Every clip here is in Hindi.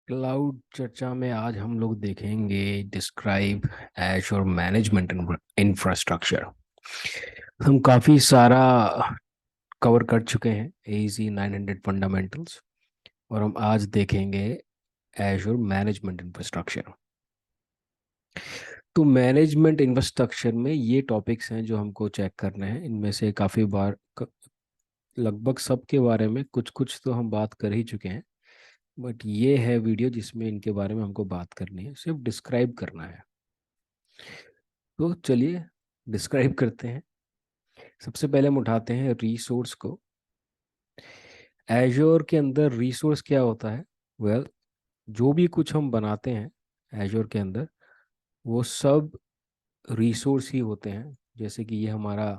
क्लाउड चर्चा में आज हम लोग देखेंगे डिस्क्राइब एज़्योर मैनेजमेंट इंफ्रास्ट्रक्चर। हम काफ़ी सारा कवर कर चुके हैं एजी 900 फंडामेंटल्स, और हम आज देखेंगे एज़्योर मैनेजमेंट इंफ्रास्ट्रक्चर। तो मैनेजमेंट इंफ्रास्ट्रक्चर में ये टॉपिक्स हैं जो हमको चेक करने हैं। इनमें से काफ़ी बार लगभग सब के बारे में कुछ कुछ तो हम बात कर ही चुके हैं, बट ये है वीडियो जिसमें इनके बारे में हमको बात करनी है, सिर्फ डिस्क्राइब करना है। तो चलिए डिस्क्राइब करते हैं। सबसे पहले हम उठाते हैं रिसोर्स को। एजोर के अंदर रिसोर्स क्या होता है? वेल, जो भी कुछ हम बनाते हैं एजोर के अंदर, वो सब रिसोर्स ही होते हैं। जैसे कि ये हमारा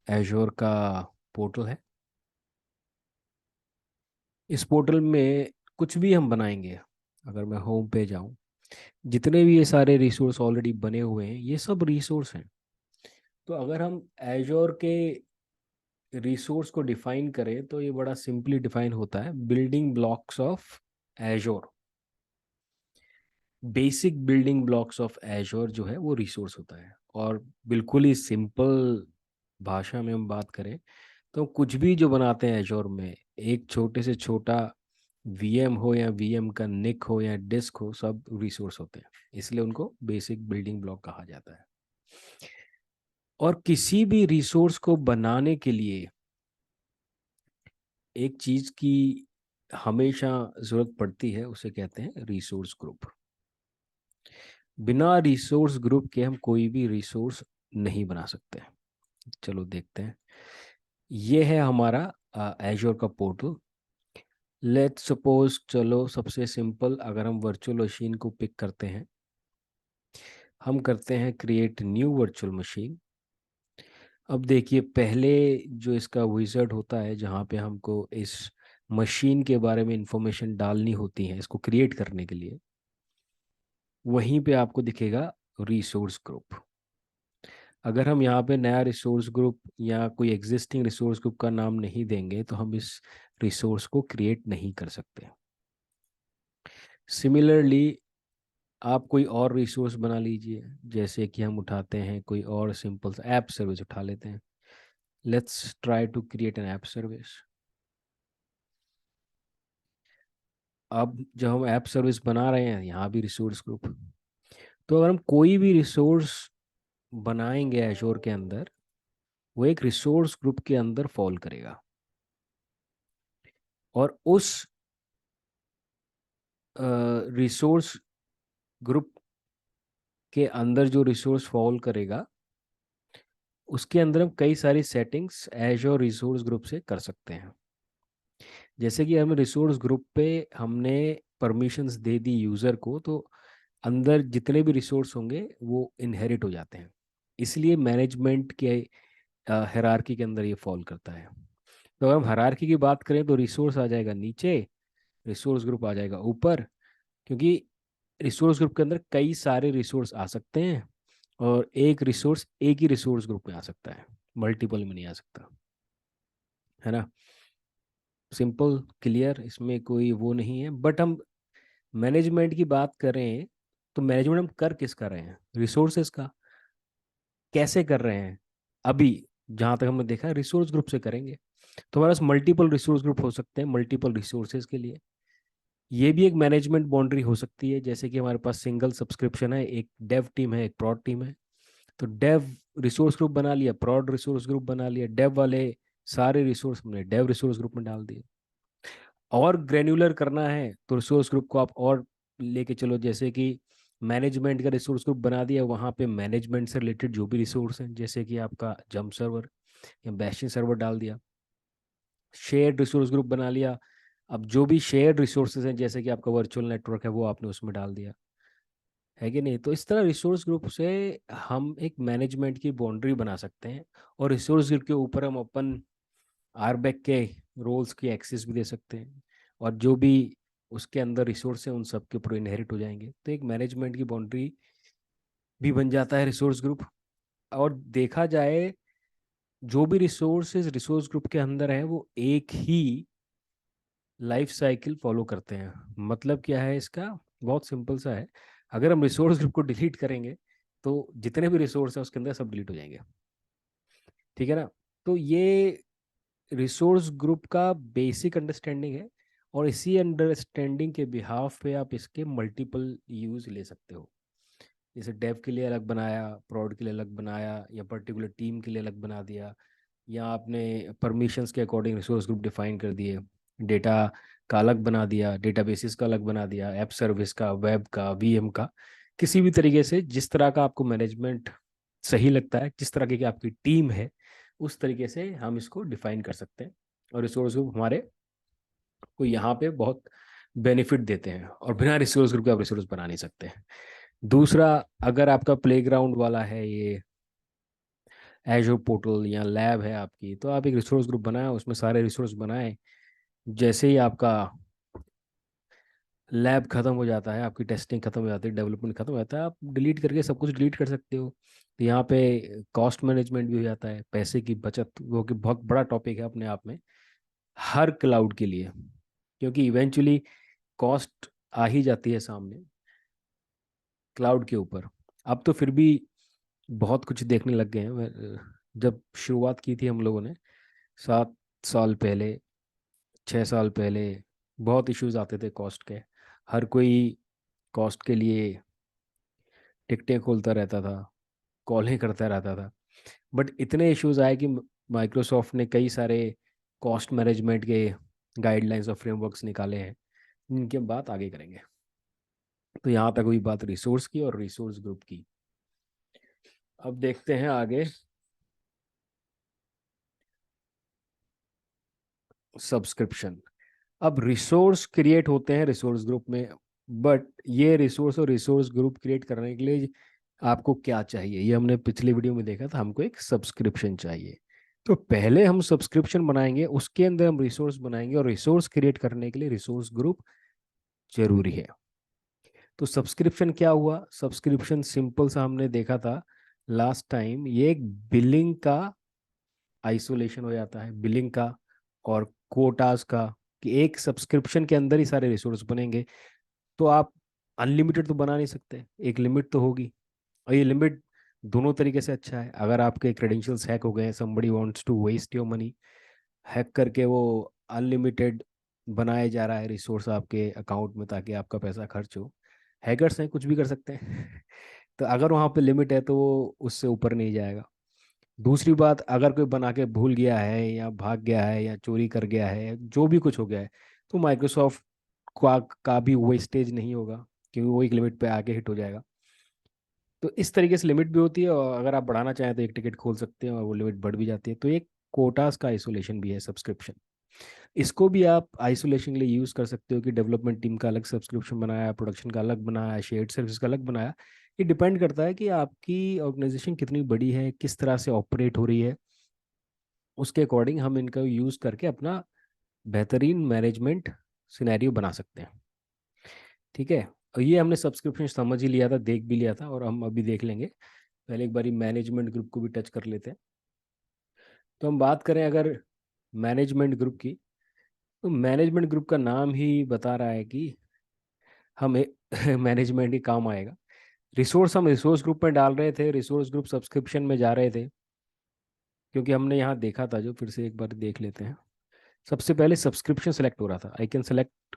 एजोर का पोर्टल है। इस पोर्टल में कुछ भी हम बनाएंगे, अगर मैं होम पे जाऊं, जितने भी ये सारे रिसोर्स ऑलरेडी बने हुए हैं ये सब रिसोर्स हैं। तो अगर हम एजोर के रिसोर्स को डिफाइन करें तो ये बड़ा सिंपली डिफाइन होता है, building blocks of एजोर। Basic building blocks of एजोर जो है वो रिसोर्स होता है। और बिल्कुल ही सिंपल भाषा में हम बात करें तो कुछ भी जो बनाते हैं एजोर में, एक छोटे से छोटा वीएम हो या वीएम का निक हो या डिस्क हो, सब रिसोर्स होते हैं। इसलिए उनको बेसिक बिल्डिंग ब्लॉक कहा जाता है। और किसी भी रिसोर्स को बनाने के लिए एक चीज की हमेशा जरूरत पड़ती है, उसे कहते हैं रिसोर्स ग्रुप। बिना रिसोर्स ग्रुप के हम कोई भी रिसोर्स नहीं बना सकते। चलो देखते हैं। ये है हमारा एजोर का पोर्टल। लेट्स सपोज, चलो सबसे सिंपल, अगर हम वर्चुअल मशीन को पिक करते हैं, हम करते हैं क्रिएट न्यू वर्चुअल मशीन। अब देखिए, पहले जो इसका विज़ार्ड होता है जहाँ पे हमको इस मशीन के बारे में इंफॉर्मेशन डालनी होती है इसको क्रिएट करने के लिए, वहीं पे आपको दिखेगा रिसोर्स ग्रुप। अगर हम यहाँ पे नया रिसोर्स ग्रुप या कोई एग्जिस्टिंग रिसोर्स ग्रुप का नाम नहीं देंगे तो हम इस रिसोर्स को क्रिएट नहीं कर सकते। सिमिलरली, आप कोई और रिसोर्स बना लीजिए। जैसे कि हम उठाते हैं कोई और सिंपल सा ऐप सर्विस उठा लेते हैं। Let's try to create an app service. अब जब हम ऐप सर्विस बना रहे हैं, यहाँ भी रिसोर्स ग्रुप। तो अगर हम कोई भी रिसोर्स बनाएंगे एश्योर के अंदर, वो एक रिसोर्स ग्रुप के अंदर फॉल करेगा। और उस रिसोर्स ग्रुप के अंदर जो रिसोर्स फॉल करेगा, उसके अंदर हम कई सारी सेटिंग्स एश्योर रिसोर्स ग्रुप से कर सकते हैं। जैसे कि हमें रिसोर्स ग्रुप पे हमने परमिशंस दे दी यूज़र को, तो अंदर जितने भी रिसोर्स होंगे वो इनहेरिट हो जाते हैं। इसलिए मैनेजमेंट के हायरार्की के अंदर ये फॉल करता है। तो अगर हम हायरार्की की बात करें तो रिसोर्स आ जाएगा नीचे, रिसोर्स ग्रुप आ जाएगा ऊपर। क्योंकि रिसोर्स ग्रुप के अंदर कई सारे रिसोर्स आ सकते हैं, और एक रिसोर्स एक ही रिसोर्स ग्रुप में आ सकता है, मल्टीपल में नहीं आ सकता, है ना। सिंपल क्लियर, इसमें कोई वो नहीं है। बट हम मैनेजमेंट की बात करें तो मैनेजमेंट हम कर किसका रहे हैं? रिसोर्सेज का। कैसे कर रहे हैं? अभी जहाँ तक हमने देखा है रिसोर्स ग्रुप से करेंगे। तो हमारे पास मल्टीपल रिसोर्स ग्रुप हो सकते हैं मल्टीपल रिसोर्सेज के लिए। ये भी एक मैनेजमेंट बाउंड्री हो सकती है। जैसे कि हमारे पास सिंगल सब्सक्रिप्शन है, एक डेव टीम है, एक प्रॉड टीम है। तो डेव रिसोर्स ग्रुप बना लिया, प्रॉड रिसोर्स ग्रुप बना लिया, डेव वाले सारे रिसोर्स हमने डेव रिसोर्स ग्रुप में डाल दिए। और ग्रेन्युलर करना है तो रिसोर्स ग्रुप को आप और लेके चलो। जैसे कि मैनेजमेंट का रिसोर्स ग्रुप बना दिया, वहाँ पे मैनेजमेंट से रिलेटेड जो भी रिसोर्स हैं, जैसे कि आपका जंप सर्वर या बैशिंग सर्वर डाल दिया। शेयर्ड रिसोर्स ग्रुप बना लिया, अब जो भी शेयर्ड रिसोर्सेज हैं जैसे कि आपका वर्चुअल नेटवर्क है वो आपने उसमें डाल दिया, है कि नहीं। तो इस तरह रिसोर्स ग्रुप से हम एक मैनेजमेंट की बाउंड्री बना सकते हैं। और रिसोर्स ग्रुप के ऊपर हम अपन आरबैक के रोल्स की एक्सेस भी दे सकते हैं, और जो भी उसके अंदर रिसोर्स है उन सब के ऊपर इनहेरिट हो जाएंगे। तो एक मैनेजमेंट की बाउंड्री भी बन जाता है रिसोर्स ग्रुप। और देखा जाए, जो भी रिसोर्सेज रिसोर्स ग्रुप के अंदर है वो एक ही लाइफ साइकिल फॉलो करते हैं। मतलब क्या है इसका? बहुत सिंपल सा है। अगर हम रिसोर्स ग्रुप को डिलीट करेंगे तो जितने भी रिसोर्स हैं उसके अंदर सब डिलीट हो जाएंगे। ठीक है ना? तो ये रिसोर्स ग्रुप का बेसिक अंडरस्टैंडिंग है, और इसी अंडरस्टैंडिंग के बिहाफ पे आप इसके मल्टीपल यूज ले सकते हो। जैसे डेव के लिए अलग बनाया, प्रोड के लिए अलग बनाया, या पर्टिकुलर टीम के लिए अलग बना दिया, या आपने परमिशंस के अकॉर्डिंग रिसोर्स ग्रुप डिफाइन कर दिए, डेटा का अलग बना दिया, डेटाबेसिस का अलग बना दिया, ऐप सर्विस का, वेब का, वीएम का। किसी भी तरीके से जिस तरह का आपको मैनेजमेंट सही लगता है, जिस तरह की आपकी टीम है, उस तरीके से हम इसको डिफाइन कर सकते हैं। और रिसोर्स ग्रुप हमारे को यहाँ पे बहुत बेनिफिट देते हैं, और बिना रिसोर्स ग्रुप के आप रिसोर्स बना नहीं सकते। दूसरा, अगर आपका प्लेग्राउंड वाला है ये एजो पोर्टल या लैब है आपकी, तो आप एक रिसोर्स ग्रुप बनाएं, उसमें सारे रिसोर्स बनाएं। जैसे ही आपका लैब खत्म हो जाता है, आपकी टेस्टिंग खत्म हो जाती है, डेवलपमेंट खत्म हो जाता है, आप डिलीट करके सब कुछ डिलीट कर सकते हो। तो यहाँ पे कॉस्ट मैनेजमेंट भी हो जाता है, पैसे की बचत, वो कि बहुत बड़ा टॉपिक है अपने आप में हर क्लाउड के लिए, क्योंकि इवेंचुअली कॉस्ट आ ही जाती है सामने क्लाउड के ऊपर। अब तो फिर भी बहुत कुछ देखने लग गए हैं। जब शुरुआत की थी हम लोगों ने 7 साल पहले, 6 साल पहले, बहुत इश्यूज आते थे कॉस्ट के। हर कोई कॉस्ट के लिए टिकटें खोलता रहता था, कॉलें करता रहता था। बट इतने इश्यूज आए कि माइक्रोसॉफ्ट ने कई सारे कॉस्ट मैनेजमेंट के गाइडलाइंस और फ्रेमवर्क्स निकाले हैं, इनकी हम बात आगे करेंगे। तो यहाँ तक हुई बात रिसोर्स की और रिसोर्स ग्रुप की। अब देखते हैं आगे सब्सक्रिप्शन। अब रिसोर्स क्रिएट होते हैं रिसोर्स ग्रुप में, बट ये रिसोर्स और रिसोर्स ग्रुप क्रिएट करने के लिए आपको क्या चाहिए, ये हमने पिछले वीडियो में देखा था। हमको एक सब्सक्रिप्शन चाहिए। तो पहले हम सब्सक्रिप्शन बनाएंगे, उसके अंदर हम रिसोर्स बनाएंगे, और रिसोर्स क्रिएट करने के लिए रिसोर्स ग्रुप जरूरी है। तो सब्सक्रिप्शन क्या हुआ? सब्सक्रिप्शन सिंपल सा हमने देखा था लास्ट टाइम, ये एक बिलिंग का आइसोलेशन हो जाता है, बिलिंग का और कोटास का, कि एक सब्सक्रिप्शन के अंदर ही सारे रिसोर्स बनेंगे। तो आप अनलिमिटेड तो बना नहीं सकते, एक लिमिट तो होगी। और ये लिमिट दोनों तरीके से अच्छा है। अगर आपके क्रेडेंशियल्स हैक हो गए, somebody wants to waste your money, hack करके वो अनलिमिटेड बनाया जा रहा है रिसोर्स आपके अकाउंट में ताकि आपका पैसा खर्च हो। हैकर्स हैं, कुछ भी कर सकते हैं। तो अगर वहाँ पे लिमिट है तो वो उससे ऊपर नहीं जाएगा। दूसरी बात, अगर कोई बना के भूल गया है या भाग गया है या चोरी कर गया है, जो भी कुछ हो गया है, तो माइक्रोसॉफ्ट का भी वेस्टेज नहीं होगा, क्योंकि वो एक लिमिट पे आके हिट हो जाएगा। तो इस तरीके से लिमिट भी होती है, और अगर आप बढ़ाना चाहें तो एक टिकट खोल सकते हैं और वो लिमिट बढ़ भी जाती है। तो एक कोटास का आइसोलेशन भी है सब्सक्रिप्शन। इसको भी आप आइसोलेशन के लिए यूज़ कर सकते हो, कि डेवलपमेंट टीम का अलग सब्सक्रिप्शन बनाया, प्रोडक्शन का अलग बनाया, शेयर्ड सर्विस का अलग बनाया। ये डिपेंड करता है कि आपकी ऑर्गेनाइजेशन कितनी बड़ी है, किस तरह से ऑपरेट हो रही है, उसके अकॉर्डिंग हम इनका यूज़ करके अपना बेहतरीन मैनेजमेंट सिनेरियो बना सकते हैं। ठीक है? और ये हमने सब्सक्रिप्शन समझ ही लिया था, देख भी लिया था, और हम अभी देख लेंगे। पहले एक बारी मैनेजमेंट ग्रुप को भी टच कर लेते हैं। तो हम बात करें अगर मैनेजमेंट ग्रुप की, तो मैनेजमेंट ग्रुप का नाम ही बता रहा है कि हमें मैनेजमेंट ही काम आएगा। रिसोर्स हम रिसोर्स ग्रुप में डाल रहे थे, रिसोर्स ग्रुप सब्सक्रिप्शन में जा रहे थे, क्योंकि हमने यहाँ देखा था, जो फिर से एक बार देख लेते हैं। सबसे पहले सब्सक्रिप्शन सेलेक्ट हो रहा था। I can select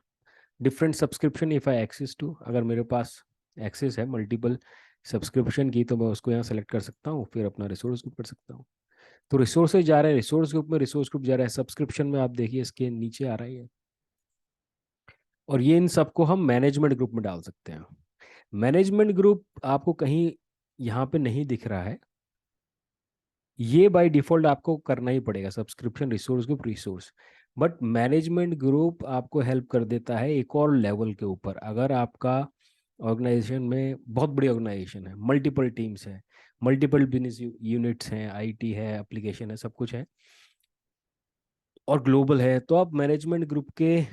different subscription if I access to. अगर मेरे पास एक्सेस है मल्टीपल सब्सक्रिप्शन की, तो मैं उसको यहाँ सेलेक्ट कर सकता हूँ, फिर अपना रिसोर्स ग्रुप कर सकता हूँ। तो रिसोर्सेज जा रहे हैं रिसोर्स ग्रुप में, रिसोर्स ग्रुप जा रहा है सब्सक्रिप्शन में। आप देखिए इसके नीचे आ रहा है, और ये इन सबको हम मैनेजमेंट ग्रुप में डाल सकते हैं। मैनेजमेंट ग्रुप आपको कहीं यहाँ पे नहीं दिख रहा है, ये बाय डिफॉल्ट आपको करना ही पड़ेगा, subscription resource group resource. But management group आपको हेल्प कर देता है एक और लेवल के ऊपर। अगर आपका ऑर्गेनाइजेशन में बहुत बड़ी ऑर्गेनाइजेशन है, मल्टीपल टीम्स हैं, मल्टीपल बिजनेस यूनिट्स हैं, आईटी है, एप्लीकेशन है, सब कुछ है, और ग्लोबल है, तो आप मैनेजमेंट ग्रुप के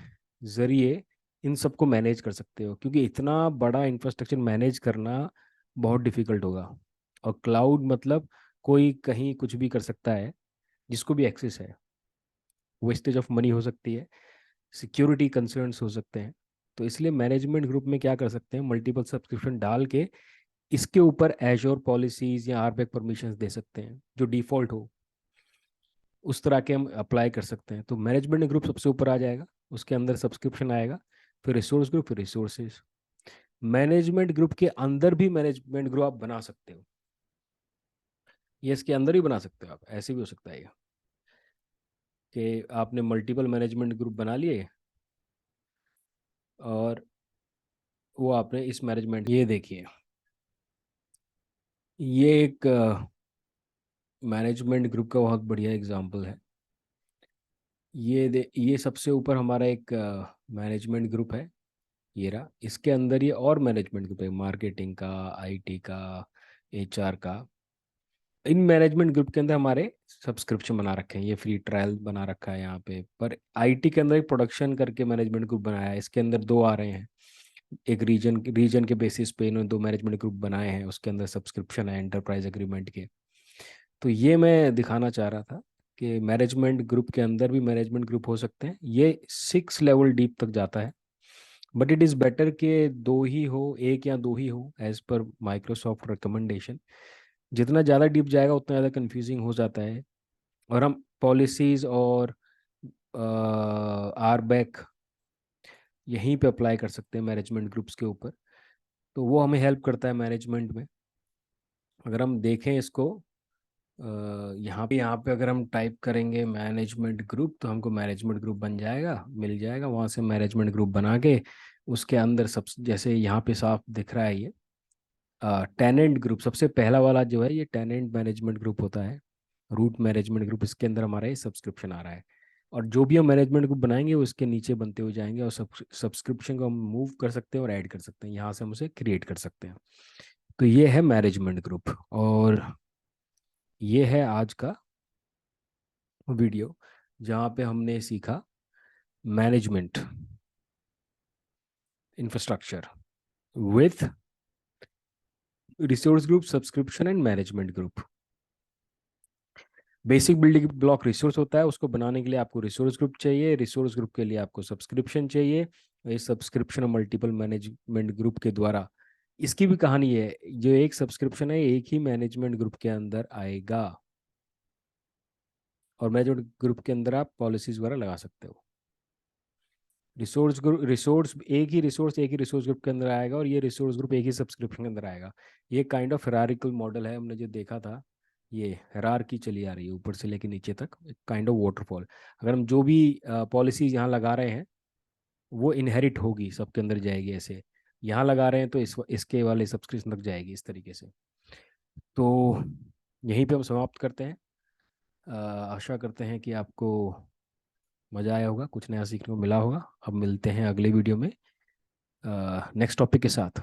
जरिए इन सबको मैनेज कर सकते हो, क्योंकि इतना बड़ा इंफ्रास्ट्रक्चर मैनेज करना बहुत डिफिकल्ट होगा। और क्लाउड मतलब कोई कहीं कुछ भी कर सकता है, जिसको भी एक्सेस है, वेस्टेज ऑफ मनी हो सकती है। सिक्योरिटी कंसर्न्स हो सकते हैं। तो इसलिए मैनेजमेंट ग्रुप में क्या कर सकते हैं, मल्टीपल सब्सक्रिप्शन डाल के इसके ऊपर एजोर पॉलिसीज या आरबैक परमिशंस दे सकते हैं, जो डिफॉल्ट हो उस तरह के हम अप्लाई कर सकते हैं। तो मैनेजमेंट ग्रुप सबसे ऊपर आ जाएगा, उसके अंदर सब्सक्रिप्शन आएगा, फिर रिसोर्स ग्रुप, फिर रिसोर्सेज। मैनेजमेंट ग्रुप के अंदर भी मैनेजमेंट ग्रुप आप बना सकते हो, ये इसके अंदर ही बना सकते हो आप। ऐसे भी हो सकता है ये कि आपने मल्टीपल मैनेजमेंट ग्रुप बना लिए और वो आपने इस मैनेजमेंट, ये देखिए ये एक मैनेजमेंट ग्रुप का बहुत बढ़िया एग्जांपल है। ये सबसे ऊपर हमारा एक मैनेजमेंट ग्रुप है, ये रहा। इसके अंदर ये और मैनेजमेंट ग्रुप है, मार्केटिंग का, आईटी का, एचआर का। इन मैनेजमेंट ग्रुप के अंदर हमारे सब्सक्रिप्शन बना रखे हैं, ये फ्री ट्रायल बना रखा है यहाँ पे। पर आईटी के अंदर एक प्रोडक्शन करके मैनेजमेंट ग्रुप बनाया है, इसके अंदर दो आ रहे हैं। एक रीजन के बेसिस पे इन्होंने दो मैनेजमेंट ग्रुप बनाए हैं, उसके अंदर सब्सक्रिप्शन है एंटरप्राइज एग्रीमेंट के। तो ये मैं दिखाना चाह रहा था कि मैनेजमेंट ग्रुप के अंदर भी मैनेजमेंट ग्रुप हो सकते हैं। ये 6 लेवल डीप तक जाता है, बट इट इज़ बेटर कि दो ही हो, एक या दो ही हो, एज पर माइक्रोसॉफ्ट रिकमेंडेशन। जितना ज़्यादा डीप जाएगा उतना ज़्यादा कंफ्यूजिंग हो जाता है, और हम पॉलिसीज़ और आर बैक यहीं पे अप्लाई कर सकते हैं मैनेजमेंट ग्रुप्स के ऊपर। तो वो हमें हेल्प करता है मैनेजमेंट में। अगर हम देखें इसको, यहाँ पे अगर हम टाइप करेंगे मैनेजमेंट ग्रुप, तो हमको मैनेजमेंट ग्रुप बन जाएगा, मिल जाएगा। वहाँ से मैनेजमेंट ग्रुप बना के उसके अंदर सब, जैसे यहाँ पे साफ दिख रहा है ये टेनेंट ग्रुप, सबसे पहला वाला जो है ये टेनेंट मैनेजमेंट ग्रुप होता है, रूट मैनेजमेंट ग्रुप। इसके अंदर हमारा ये सब्सक्रिप्शन आ रहा है, और जो भी हम मैनेजमेंट ग्रुप बनाएंगे वो इसके नीचे बनते हो जाएंगे, और सब्सक्रिप्शन को हम मूव कर सकते हैं और ऐड कर सकते हैं, यहाँ से हम उसे क्रिएट कर सकते हैं। तो ये है मैनेजमेंट ग्रुप। और ये है आज का वीडियो जहाँ पे हमने सीखा management infrastructure with resource group, subscription and management group. Basic building block resource होता है, उसको बनाने के लिए आपको रिसोर्स ग्रुप चाहिए, रिसोर्स ग्रुप के लिए आपको सब्सक्रिप्शन चाहिए, और ये सब्सक्रिप्शन मल्टीपल मैनेजमेंट ग्रुप के द्वारा। इसकी भी कहानी है, जो एक सब्सक्रिप्शन है एक ही मैनेजमेंट ग्रुप के अंदर आएगा, और मैनेजमेंट ग्रुप के अंदर आप पॉलिसीज वगैरह लगा सकते हो। रिसोर्स ग्रुप, रिसोर्स एक ही रिसोर्स ग्रुप के अंदर आएगा, और ये रिसोर्स ग्रुप एक ही सब्सक्रिप्शन के अंदर आएगा। ये काइंड ऑफ हिरारिकल मॉडल है, हमने जो देखा था, ये हिरारकी चली आ रही है ऊपर से लेके नीचे तक, काइंड ऑफ वाटरफॉल। अगर हम जो भी पॉलिसीज यहाँ लगा रहे हैं वो इनहेरिट होगी, सबके अंदर जाएगी ऐसे। यहाँ लगा रहे हैं तो इसके वाले सब्सक्रिप्शन तक जाएगी, इस तरीके से। तो यहीं पे हम समाप्त करते हैं। आशा करते हैं कि आपको मज़ा आया होगा, कुछ नया सीखने को मिला होगा। अब मिलते हैं अगले वीडियो में नेक्स्ट टॉपिक के साथ।